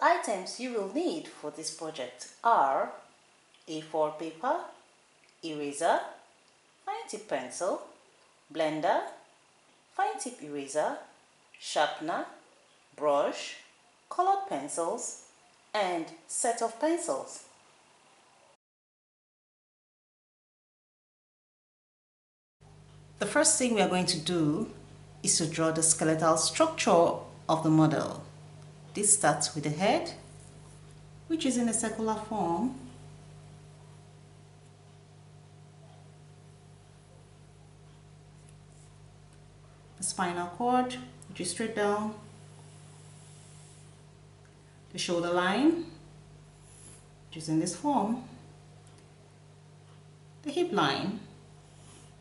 items you will need for this project are A4 paper, eraser, fine tip pencil, blender, fine tip eraser, sharpener, brush, colored pencils, and set of pencils. The first thing we are going to do is to draw the skeletal structure of the model. This starts with the head, which is in a circular form. The spinal cord, which is straight down. The shoulder line, which is in this form. The hip line,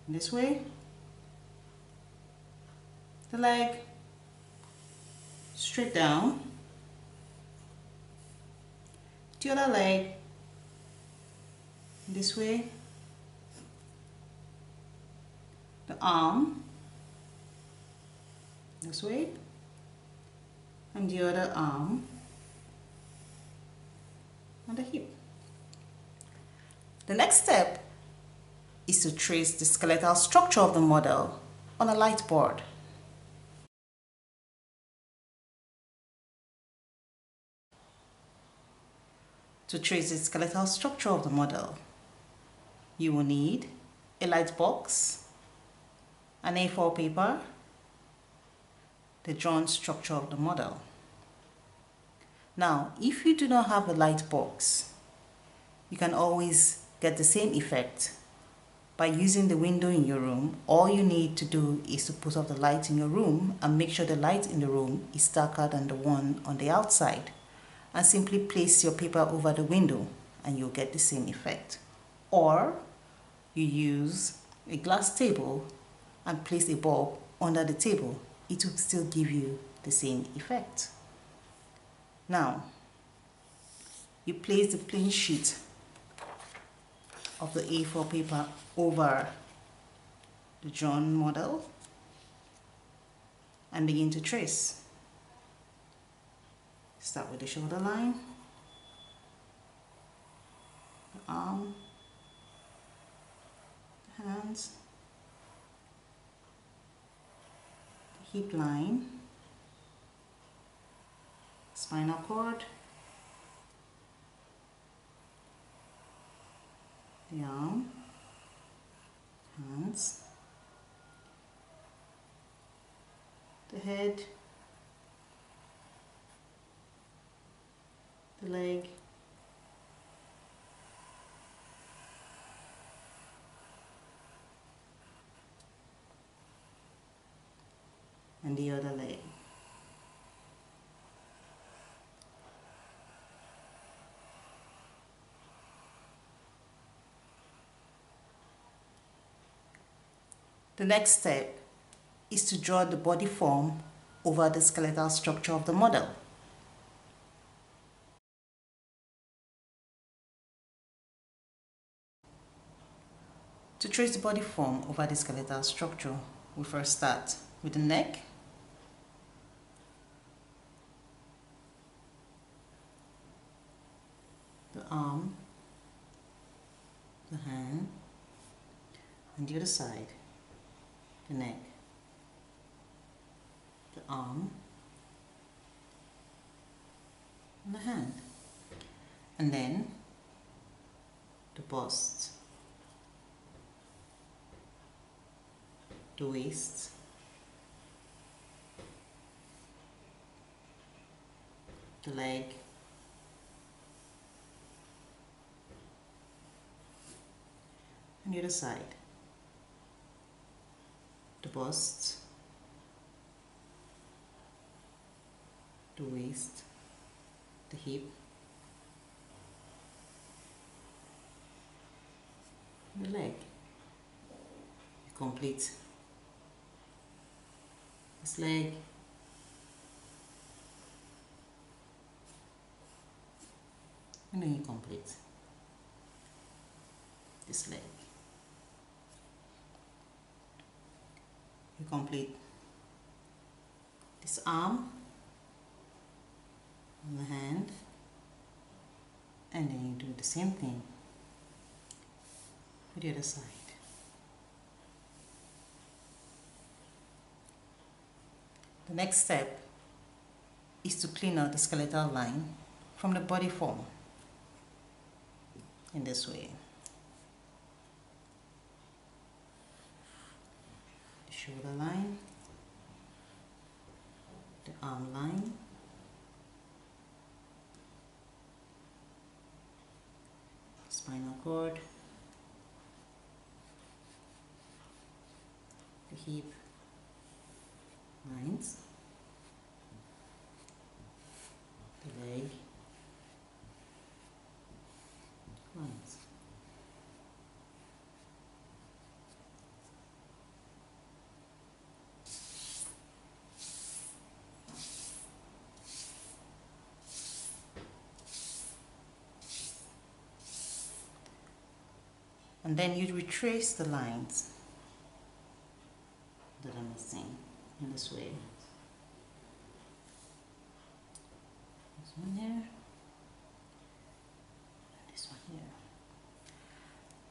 in this way. The leg, straight down. The other leg, this way. The arm, this way. And the other arm, and the hip. The next step is to trace the skeletal structure of the model on a light board. To trace the skeletal structure of the model, you will need a light box, an A4 paper, the drawn structure of the model. Now, if you do not have a light box, you can always get the same effect by using the window in your room. All you need to do is to put off the light in your room and make sure the light in the room is darker than the one on the outside. And simply place your paper over the window and you'll get the same effect. Or you use a glass table and place a bulb under the table. It will still give you the same effect. Now, you place the plain sheet of the A4 paper over the drawn model and begin to trace. Start with the shoulder line, the arm, the hands, the hip line, spinal cord, the arm, hands, the head, the leg, and the other leg. The next step is to draw the body form over the skeletal structure of the model. To trace the body form over the skeletal structure, we first start with the neck, the arm, the hand, and the other side, the neck, the arm, and the hand, and then the bust, the waist, the leg, and the other side, the bust, the waist, the hip, and the leg. You complete this leg, and then you complete this leg. You complete this arm, on the hand, and then you do the same thing with the other side. The next step is to clean out the skeletal line from the body form in this way. The shoulder line, the arm line, spinal cord, the hip lines, the leg lines. And then you retrace the lines that are missing in this way. This one here, and this one here.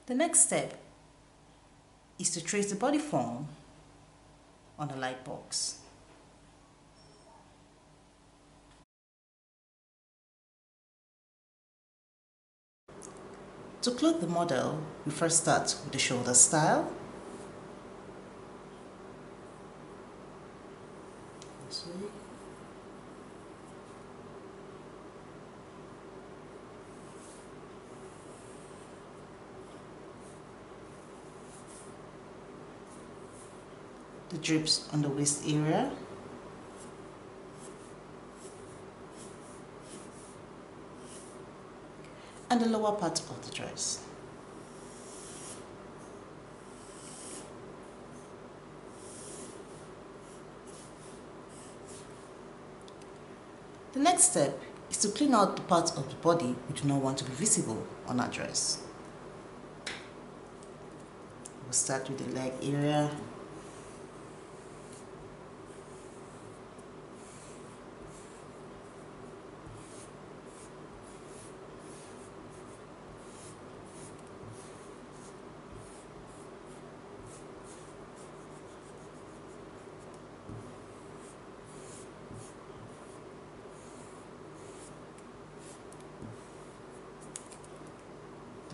The next step is to trace the body form on the light box. To clothe the model, we first start with the shoulder style. This way. The drapes on the waist area. And the lower part of the dress. The next step is to clean out the parts of the body we do not want to be visible on our dress. We'll start with the leg area.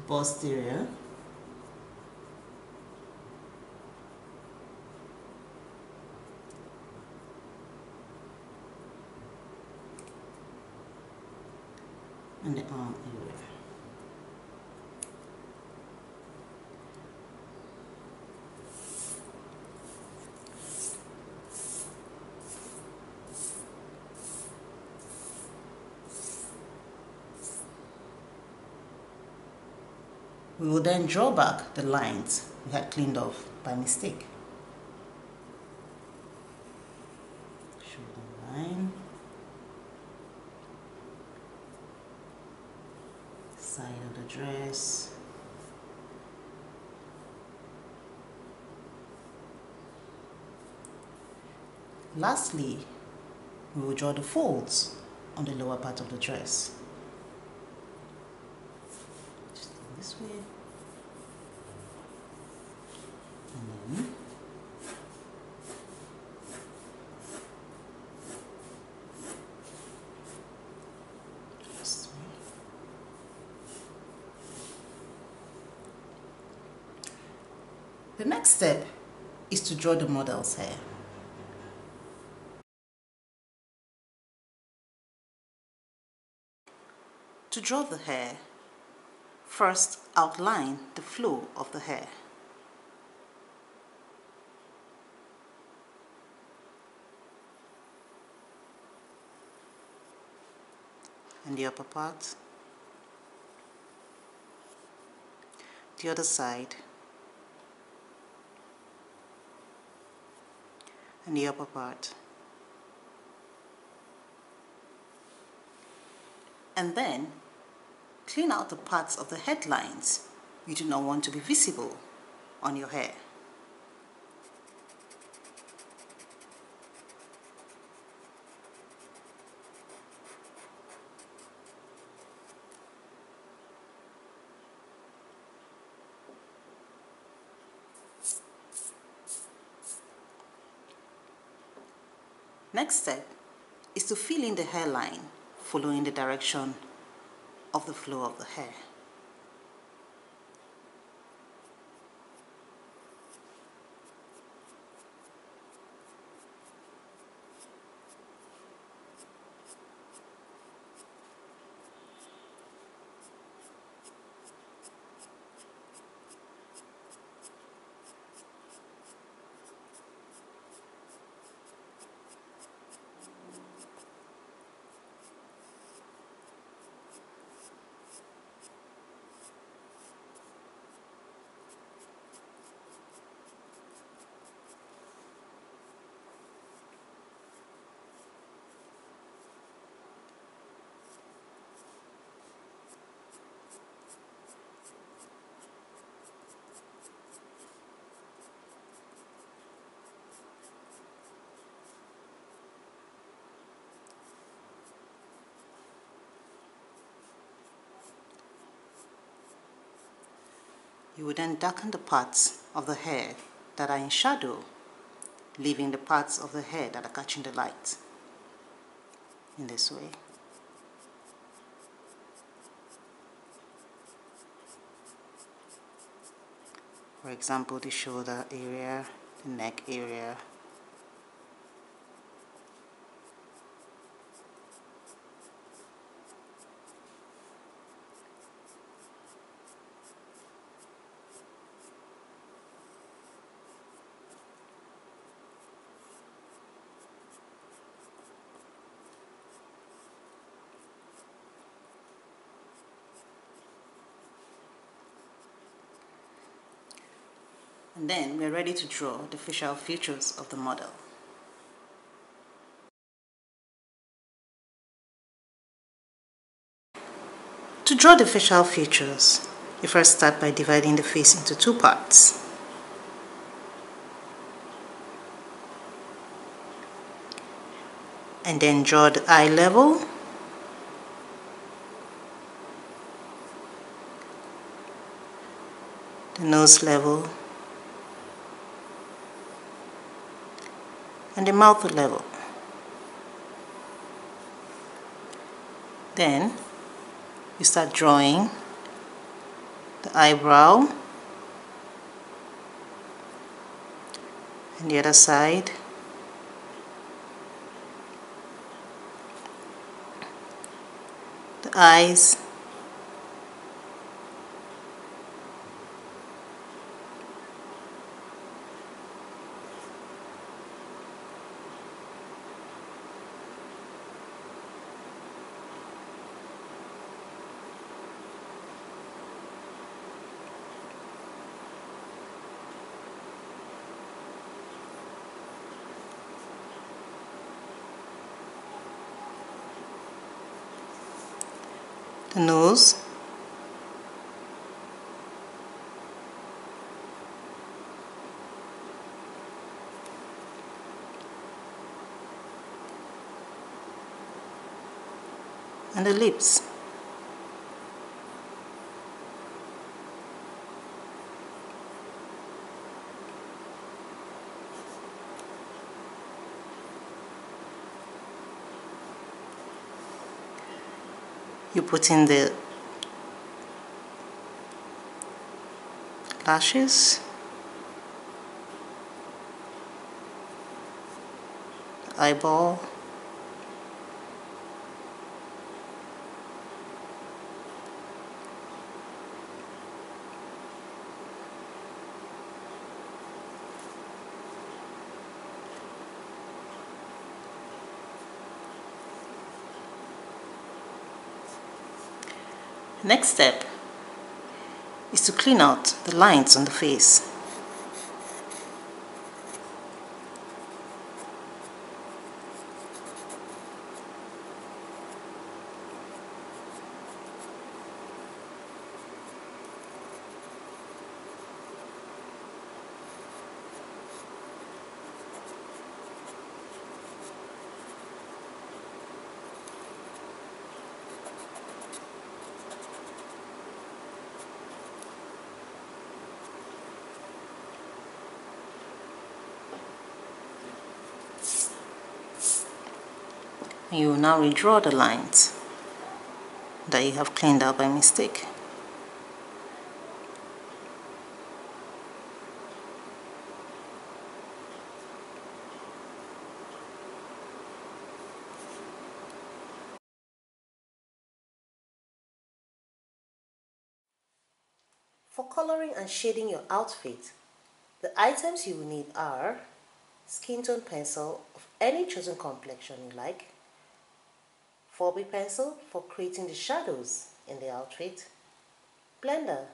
Bust area, and the arm area. We will then draw back the lines we had cleaned off by mistake. Shoulder line, side of the dress, lastly, we will draw the folds on the lower part of the dress. Just this way. And then this way. The next step is to draw the model's hair. To draw the hair, first outline the flow of the hair. And the upper part, the other side, and the upper part. And then clean out the parts of the headlines you do not want to be visible on your hair. Next step is to fill in the hairline following the direction of the flow of the hair. You will then darken the parts of the hair that are in shadow, leaving the parts of the hair that are catching the light in this way. For example, the shoulder area, the neck area. And then we're ready to draw the facial features of the model. To draw the facial features, you first start by dividing the face into two parts. And then draw the eye level, the nose level, and the mouth level. Then you start drawing the eyebrow and the other side, the eyes, the nose, and the lips. You put in the lashes, the eyeball, Next step is to clean out the lines on the face. You will now redraw the lines that you have cleaned out by mistake. For coloring and shading your outfit, the items you will need are skin tone pencil of any chosen complexion you like, 4B pencil for creating the shadows in the outfit, blender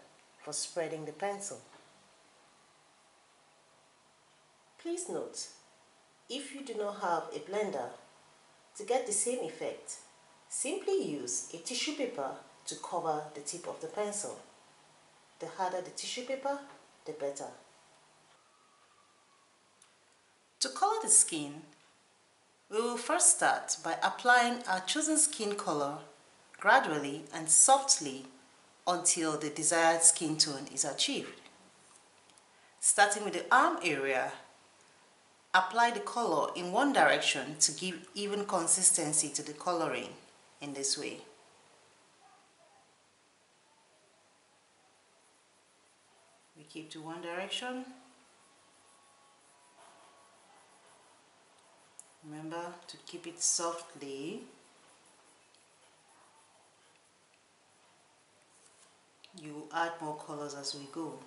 for spreading the pencil. Please note, if you do not have a blender, to get the same effect, simply use a tissue paper to cover the tip of the pencil. The harder the tissue paper, the better. To color the skin, we will first start by applying our chosen skin color gradually and softly until the desired skin tone is achieved. Starting with the arm area, apply the color in one direction to give even consistency to the coloring in this way. We keep to one direction. Remember to keep it softly. You add more colors as we go.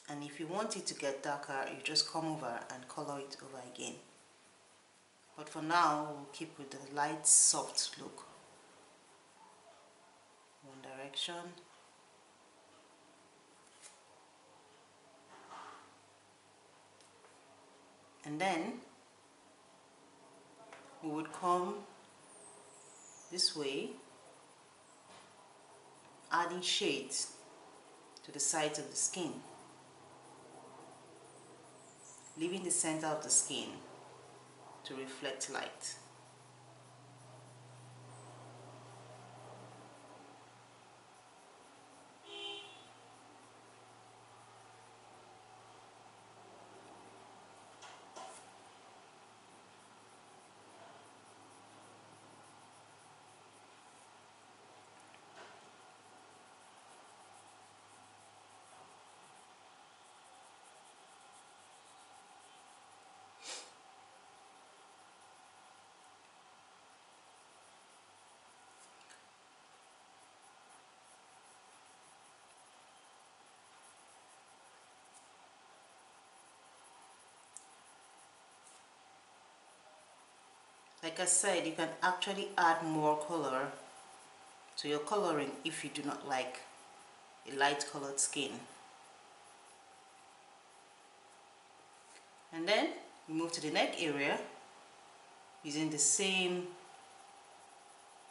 And if you want it to get darker, you just come over and color it over again. But for now, we'll keep with the light, soft look. One direction. And then we would come this way, adding shades to the sides of the skin, leaving the center of the skin to reflect light. Like I said, you can actually add more color to your coloring if you do not like a light colored skin. And then we move to the neck area using the same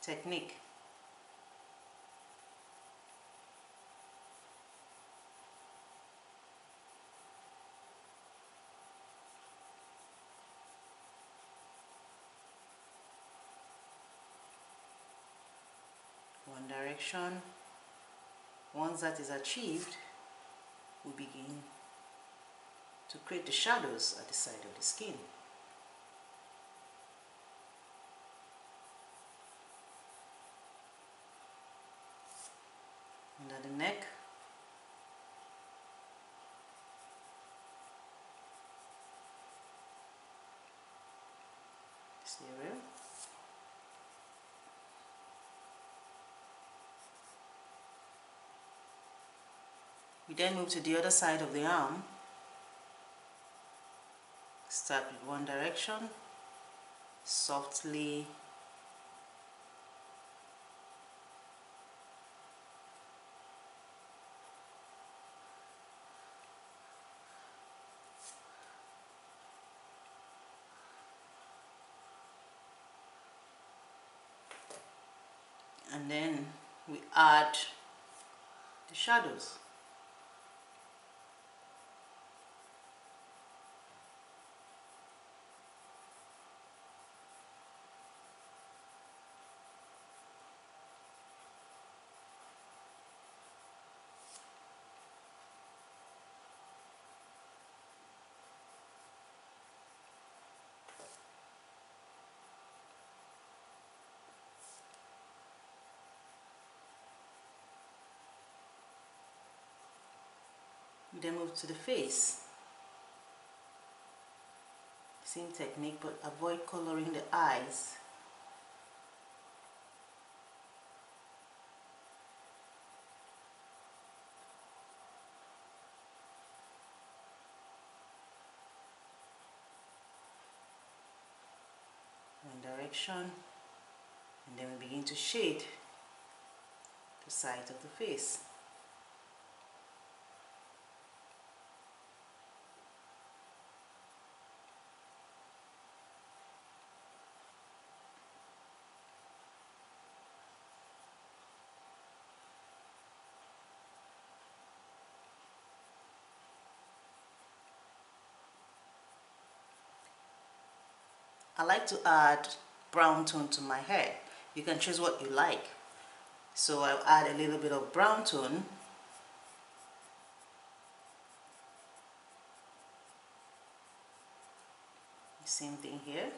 technique. One direction. Once that is achieved, we begin to create the shadows at the side of the skin. Under the neck, this area. We then move to the other side of the arm. Start with one direction, softly and then we add the shadows. Then move to the face. Same technique, but avoid coloring the eyes. One direction, and then we begin to shade the sides of the face. I like to add brown tone to my hair. You can choose what you like. So I'll add a little bit of brown tone. Same thing here.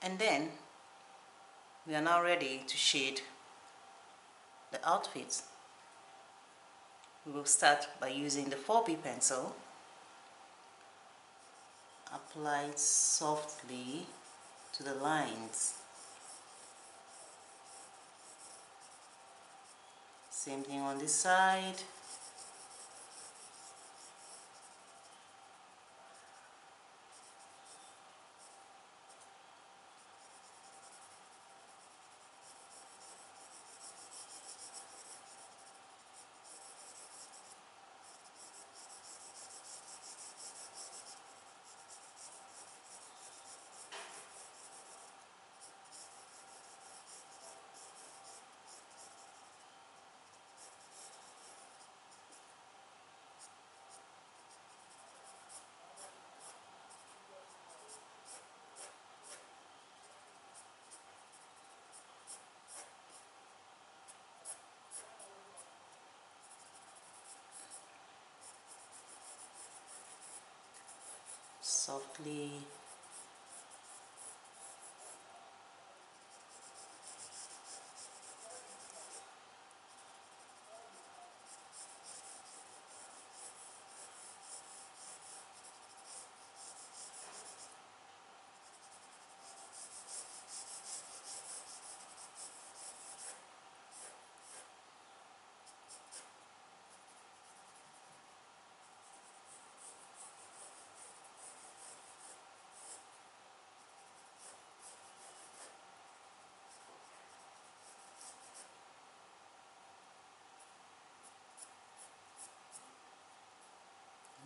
And then we are now ready to shade the outfit. We will start by using the 4B pencil. Apply it softly to the lines. Same thing on this side. Softly.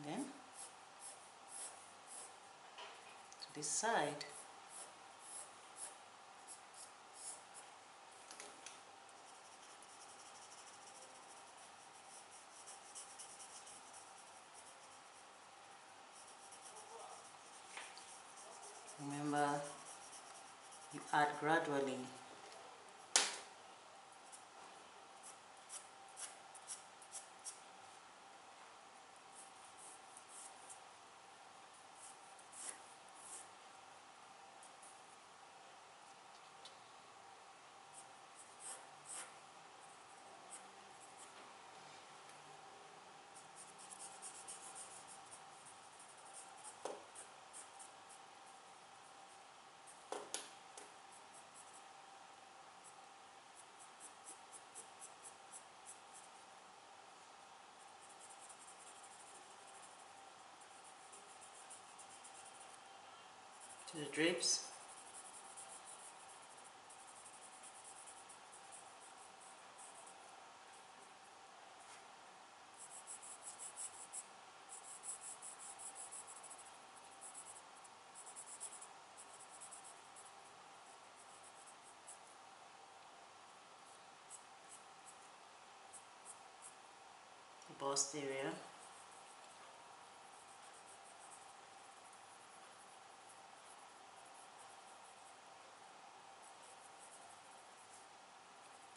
And then to this side. Remember, you add gradually. To the drapes. The bust area.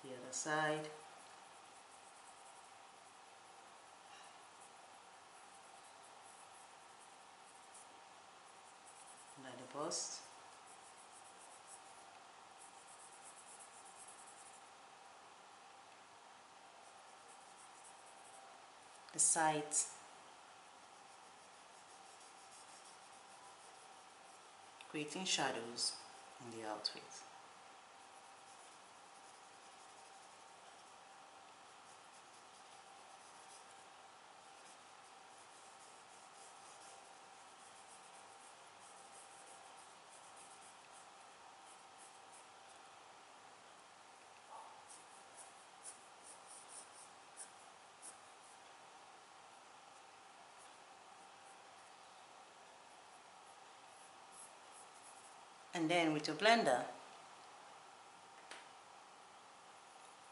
The other side. Like the bust. the sides, creating shadows in the outfit. And then with your blender,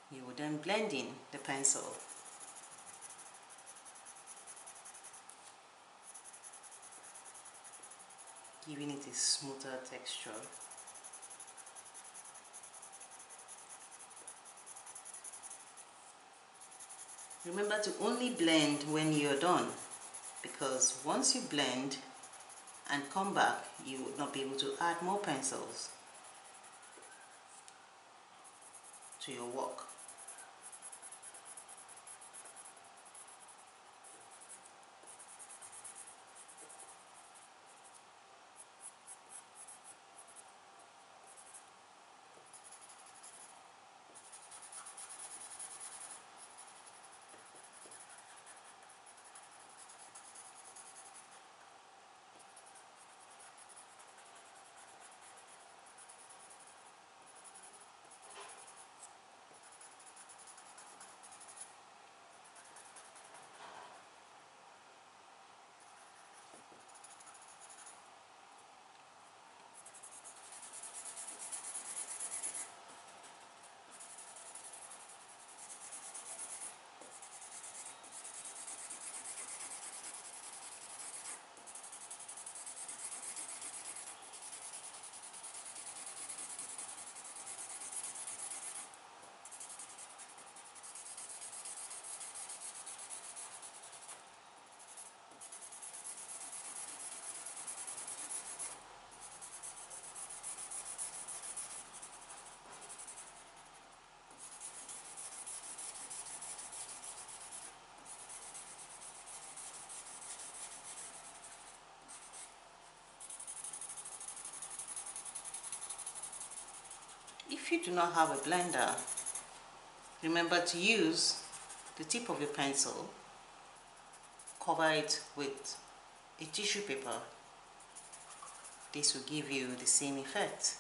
you will then blend in the pencil. Giving it a smoother texture. Remember to only blend when you're done, because once you blend and come back, you would not be able to add more pencils to your work. If you do not have a blender, remember to use the tip of your pencil, cover it with a tissue paper. This will give you the same effect.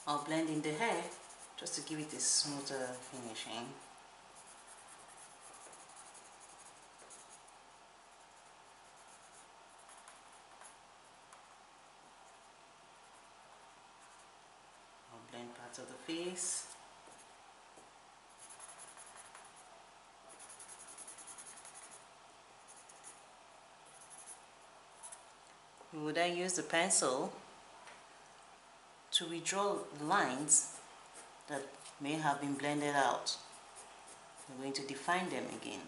I'll blend in the hair just to give it a smoother finishing. I'll blend parts of the face. We will then use the pencil to redraw the lines that may have been blended out. We're going to define them again.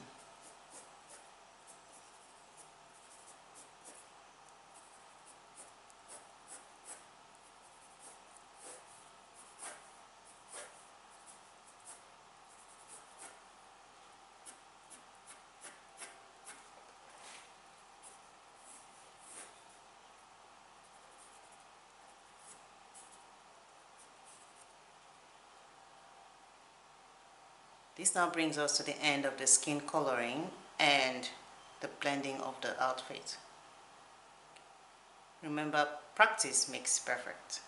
This now brings us to the end of the skin coloring and the blending of the outfit. Remember, practice makes perfect.